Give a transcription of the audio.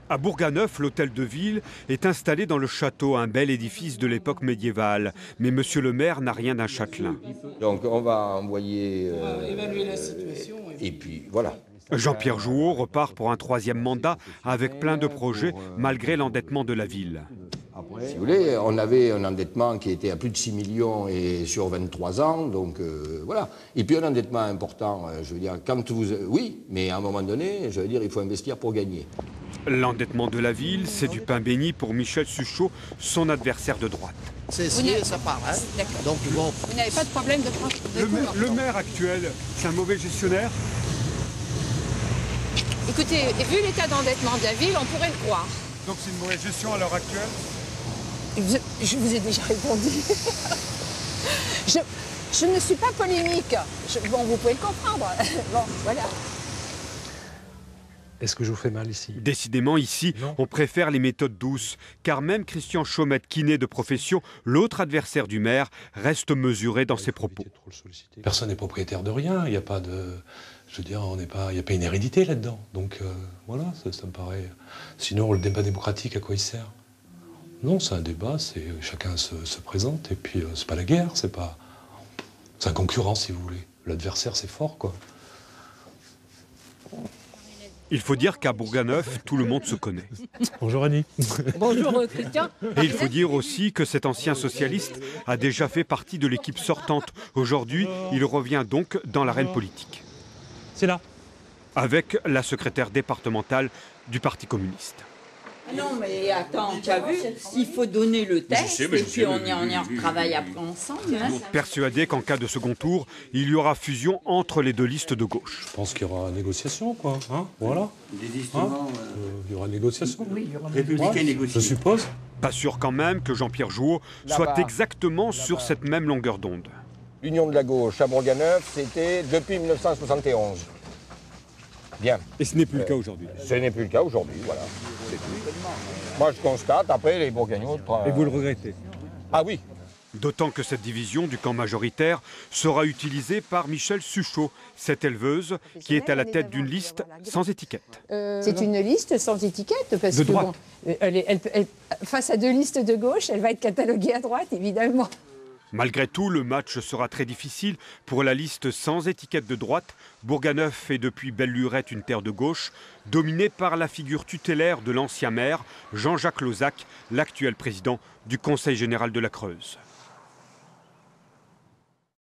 À Bourganeuf, l'hôtel de ville est installé dans le château, un bel édifice de l'époque médiévale. Mais monsieur le maire n'a rien d'un châtelain. Donc on va envoyer... évaluer la situation. Et puis voilà. Jean-Pierre Jouot repart pour un 3e mandat avec plein de projets malgré l'endettement de la ville. Si vous voulez, on avait un endettement qui était à plus de 6 millions et sur 23 ans, donc voilà. Et puis un endettement important, je veux dire, quand vous... Oui, mais à un moment donné, je veux dire, il faut investir pour gagner. L'endettement de la ville, c'est du pain béni pour Michel Suchot, son adversaire de droite. C'est essayé, ça part. Hein. Donc bon. Vous n'avez pas de problème de franchise. Le maire actuel, c'est un mauvais gestionnaire? Écoutez, vu l'état d'endettement de la ville, on pourrait le croire. Donc c'est une mauvaise gestion à l'heure actuelle? Je vous ai déjà répondu. je ne suis pas polémique. Bon, vous pouvez le comprendre. Bon, voilà. Est-ce que je vous fais mal ici? Décidément, ici, on préfère les méthodes douces, car même Christian Chaumette, kiné de profession, l'autre adversaire du maire, reste mesuré dans ses propos. Personne n'est propriétaire de rien, il n'y a pas de... Je veux dire, il n'y a pas une hérédité là-dedans. Donc voilà, ça me paraît... Sinon, le débat démocratique, à quoi il sert? Non, c'est un débat, chacun se présente, et puis c'est pas la guerre, c'est un concurrent, si vous voulez. L'adversaire, c'est fort, quoi. Il faut dire qu'à Bourganeuf, tout le monde se connaît. Bonjour Annie. Bonjour Christian. Et il faut dire aussi que cet ancien socialiste a déjà fait partie de l'équipe sortante. Aujourd'hui, il revient donc dans l'arène politique. C'est là. Avec la secrétaire départementale du Parti communiste. Non mais attends, tu as vu, il faut donner le texte et puis on y retravaille après ensemble. Hein. Persuadé qu'en cas de second tour, il y aura fusion entre les deux listes de gauche. Je pense qu'il y aura négociation, quoi. Hein, voilà. Hein, il y aura négociation. Oui, il y aura négociation. Je suppose. Pas sûr quand même que Jean-Pierre Jouot soit exactement sur cette même longueur d'onde. L'union de la gauche à Bourganeuf, c'était depuis 1971. Bien. Et ce n'est plus le cas aujourd'hui. Ce n'est plus le cas aujourd'hui, voilà. Moi, je constate, après, les Bourguignons... Et vous le regrettez? Ah oui. D'autant que cette division du camp majoritaire sera utilisée par Michel Suchot, cette éleveuse qui est à la tête d'une liste sans étiquette. C'est une liste sans étiquette parce de que droite. Bon, face à deux listes de gauche, elle va être cataloguée à droite, évidemment. Malgré tout, le match sera très difficile pour la liste sans étiquette de droite. Bourganeuf est depuis belle-lurette une terre de gauche, dominée par la figure tutélaire de l'ancien maire, Jean-Jacques Lozach, l'actuel président du Conseil général de la Creuse.